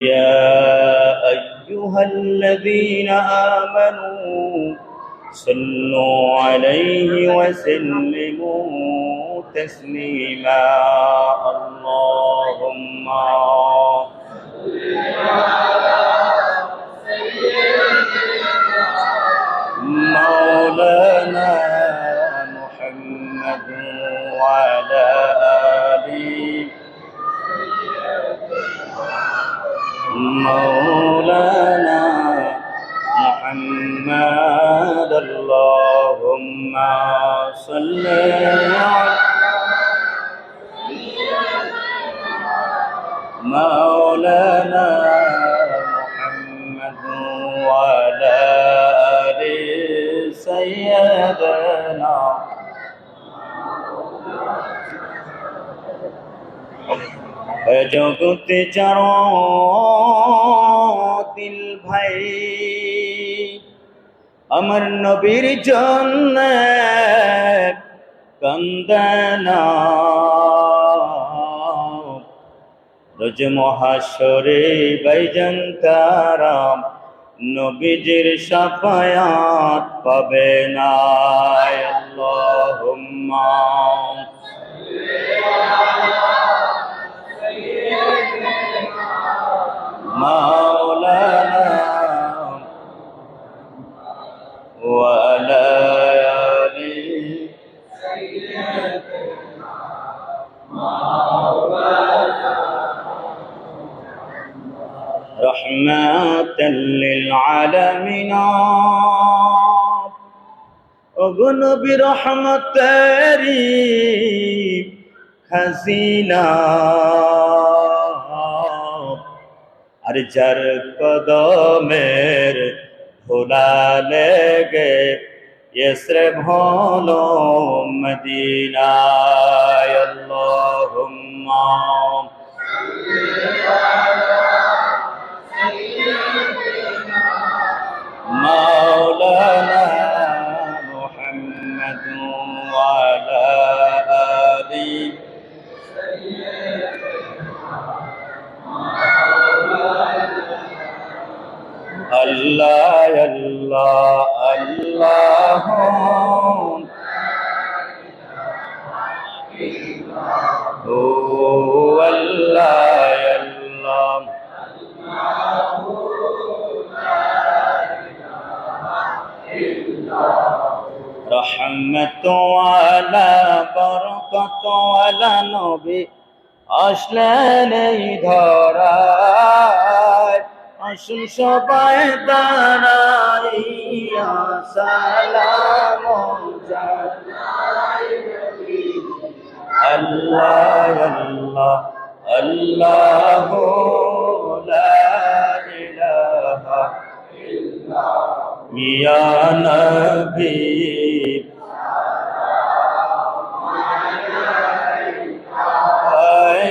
يا أيها الذين آمنوا صلوا عليه وسلموا تسليما اللهم مولانا محمد وعلى آله مولانا محمد اللهم صل على مولانا محمد وعلى آل سيدنا জগতে দিল ভাই আমার নবীর জন্য কান্দানা রোজ মহাশরে বাইজান তারা নবীজির শাফায়াত পাবে না আল্লাহুম্মা مولانا وعلى آل رحمة للعالمين وغن برحمتي خزينة আর যার কদমের ধুলা লেগে ইসরে হলো মদিনায় আল্লাহুম্মা মাওলানা মুহাম্মদ ওয়া আলা আলি Allah Allah Allah Oh Allah Allah Rahmat wala barakat wala nabi আসলেন এই ধরায় আসুন সবাই দাঁড়াইয়া সালাম জানাই আল্লাহ আল্লাহ আল্লাহু লা ইলাহা ইল্লাল্লাহ ইয়া নবী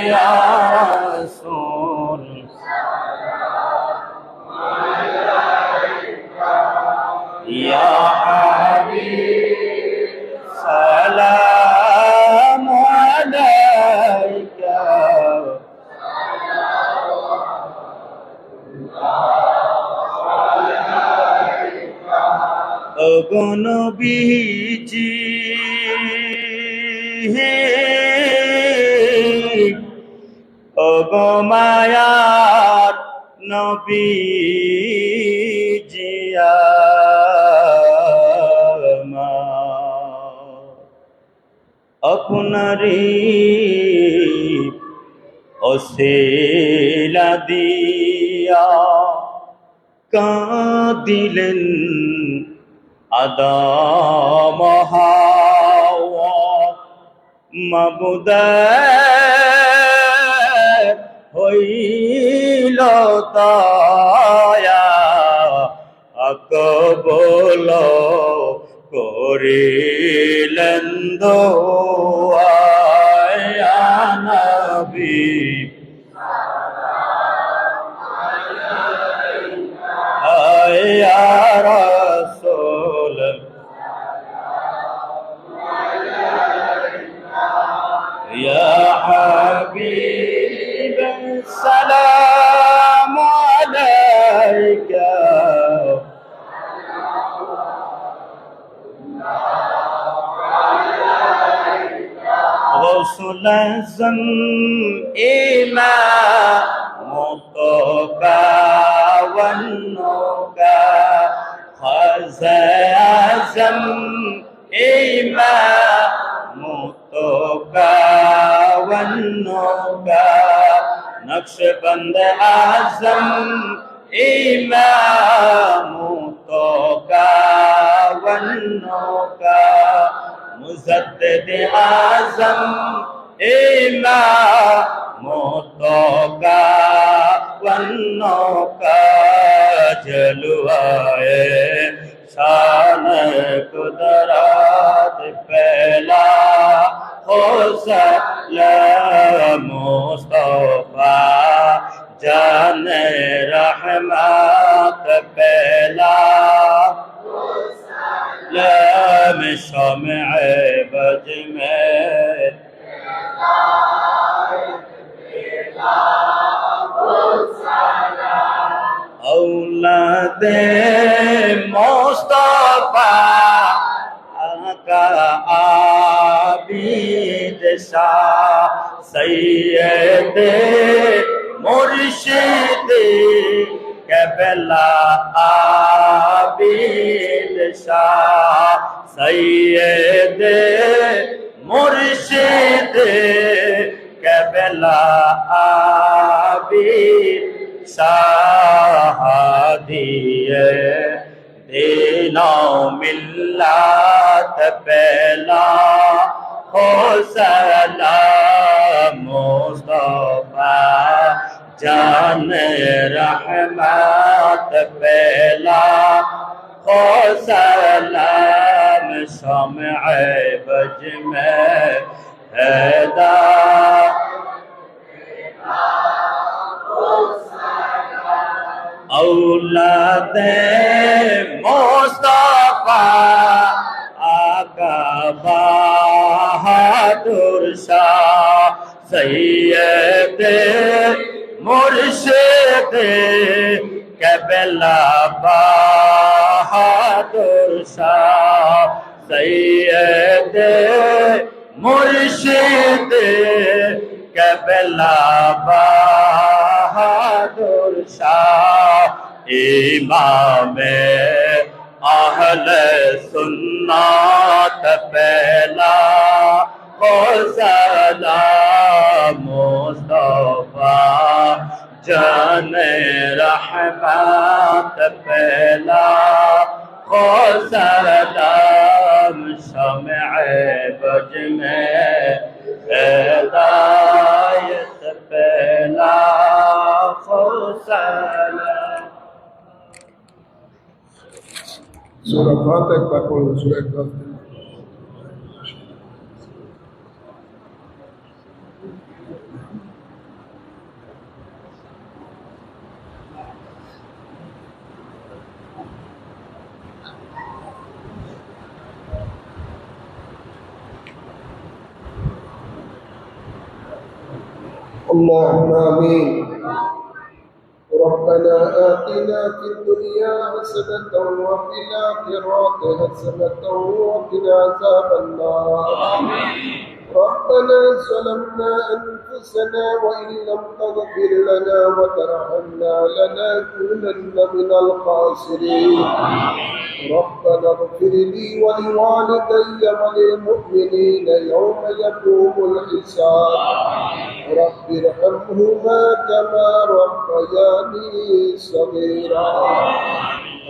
يا رسول يا حبيب سلام عليك ওগো নবীজি ওগো মায়ার নবীজি আমার আপনারই ওসিলা দিয়া কাঁদিলেন আদম হাওয়া মাবুদা হইল দয়া আকবল করিলেন দোয়া ইয়া নবী ইয়া রাসূল ইয়া হাবিব السلام लज़म इमामों तो कावनों का ख़ज़-ए-आज़म इमामों तो कावनों का नक्शबंद आज़म इमामों तो कावनों का मुजद्दिद आज़म इमामों तो कावनों का जलवाए शान कुदरत पहला हो सलाम मुस्तफा जान रहमत पहला लम शम्अ बज में औलाद मुस्तफा आका आबिद शाह सैयद मुर्शिद क़िबला आबिद शाह सैयद मुर्शिद क़िबला आबिद शाह दिए दीनो मिल्लत पहला हो सलाम मुस्तफा जान रहमत पहला हो सलाम शम्अ बज में हैदा औलाद मुस्तफा आका बहादुर शाह सैयद मुर्शिद क़िबला बहादुर शाह सैयद मुर्शिद क़िबला बहादुर शाह इमाम अहले सुन्नत पहला हो सलाम मुस्तफा जान रहमत पहला हो सलाम शम्अ बज में हिदायत पहला हो सलाम। सूरह फातिहा एक बार पढ़ो, सूरह फातिहा। اللهم آمين ربنا آتنا في الدنيا حسنة وفي الآخرة حسنة وقنا عذاب النار ربنا ظلمنا أنفسنا وإن لم تغفر لنا وترحمنا لنكونن من الخاسرين ربنا اغفر لي ولوالدي وللمؤمنين يوم يقوم الحساب رب ارحمهما كما ربياني صغيرا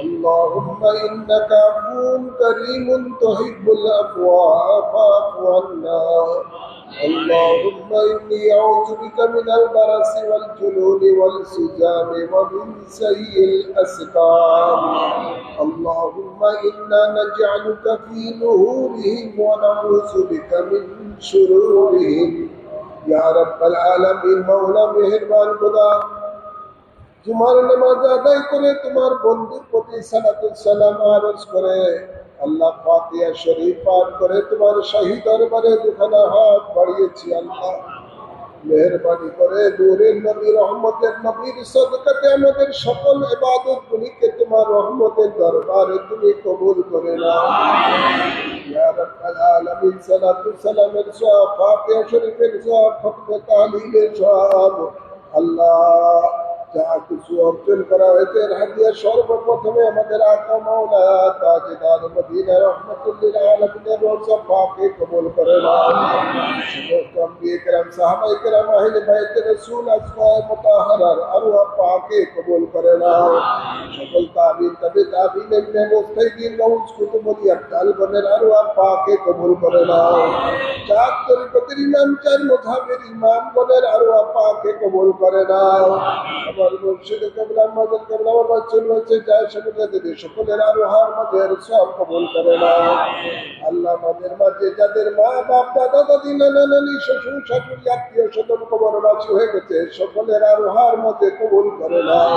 اللهم إنك عفو كريم تحب العفو فاعف عنا اللهم إني أعوذ بك من البرص والجنون والسجام ومن سيء الأسقام اللهم إنا نجعلك في نهورهم ونعوذ بك من شرورهم या रब्बल आलमीन मौला मेहरबान खुदा तुम्हारे नमाज আদায় করে তোমার বন্ধুর প্রতি সালাতুল সালাম আরজ করে আল্লাহ ফাতিহা শরীফ পাঠ করে তোমার শাহী দরবারে দুখানা হাত বাড়িয়েছি আল্লাহ মেহেরবানি করে নূরের নবী রহমতের নবীর সদকাতে আমাদের সকল ইবাদত গুলিকে তোমার রহমতের দরবারে তুমি কবুল করে নাও ইয়া রাব্বাল আলামিন সালাতু সালামের সওয়াব ফাতিহা শরীফের সওয়াব খতমে তাহলিলের সওয়াব আল্লাহ যা কিছু অর্জন করা হয়েছে এর হাদিয়া সর্বপ্রথমে আমাদের আকা মাওলা তাজদার মদিনা রহমাতুল্লিল আলামিনের রওজা পাকে কবুল করে নাও সমস্ত আম্বিয়া کرام সাহাবায়ে کرام আহলে বাইত রাসূল আসওয়ায়ে মুতাহহারার আরওয়াহ পাকে কবুল করে নাও সকল তাবিঈন তাবিঈন ইবনে মুফতাহিদিন গাউস কুতুবুল আবদালগণের আরওয়াহ পাকে কবুল করে নাও চার তরিকতের ইমাম চার মাযহাবের ইমামগণের আরওয়াহ পাকে কবুল করে নাও আমার মুর্শিদ কেবলা মাদার কেবলা ওর বাচ্চা হচ্ছে যায় সমুদ্র দেবী সকলের আরোহার মাঝের সব কবুল করে নাও আল্লাহ আমাদের মাঝে যাদের মা বাপ দাদা দাদি নানা নানি শ্বশুর শাশুড়ি আত্মীয় স্বজন কবরবাসী হয়ে গেছে সকলের আরোহার মাঝে কবুল করে নাও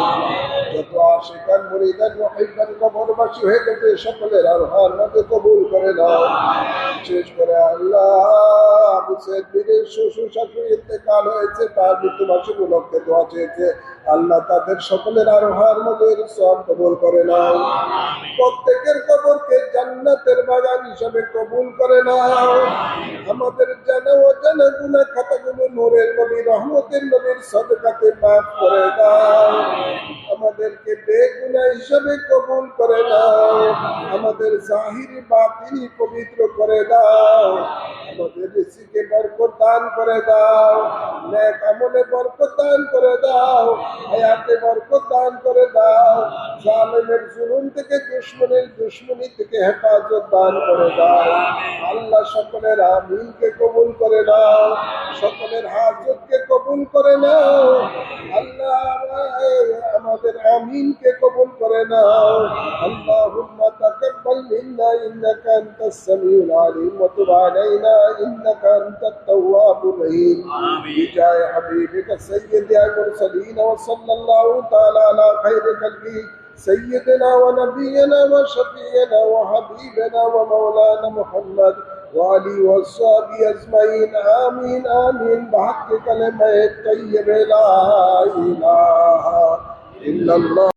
যত আশিকান মুরিদান মুহিব্বান কবরবাসী হয়ে গেছে সকলের আরোহার মাঝে কবুল করে নাও বিশেষ করে আল্লাহ আবু সাইদ বীরের শ্বশুর শাশুড়ি ইন্তেকাল হয়েছে তার মৃত্যুবার্ষিকী উপলক্ষে দোয়া চেয়েছে আল্লাহ তাদের সকলের আরোহার মধ্যে সব কবুল করে নাও প্রত্যেকের কবরকে জান্নাতের বাগান হিসাবে কবুল করে নাও আমাদের জানা অজানা গুনাহ খাতাগুলো নূরের নবী রহমতের নবীর সদকাতে মাফ করে দাও আমাদেরকে বেগুনাহ হিসাবে কবুল করে নাও আমাদের জাহিরি বাতিনি পবিত্র করে দাও আমাদের রিজিকে বরকত দান করে দাও নেক আমলে বরকত দান করে দাও হায়াতে বরকত দান করে দাও জালেমের জুলুম থেকে দুশমনের দুশমনি থেকে হেফাজত দান করে দাও আল্লাহ সকলের আমিনকে কবুল করে নাও সকলের হাজতকে কবুল করে নাও আল্লাহ আমাদের আমিনকে কবুল করে নাও আল্লাহুম্মা তাকাব্বাল মিন্না ইন্নাকা আনতাস সামিউল আলিম ওয়া তুব আলাইনা ইন্নাকা আনতাত তাওয়াবুর রহিম বিজায় হাবিবিকা সাইয়্যিদিল মুরসালিন ওয়া সাল্লাল্লাহু তাআলা আলা খায়রি খালকি سيدنا ونبينا وشفيعنا وحبيبنا ومولانا محمد وعلي والصحابة أجمعين آمين آمين بحق كلمة طيبة لا إله إلا الله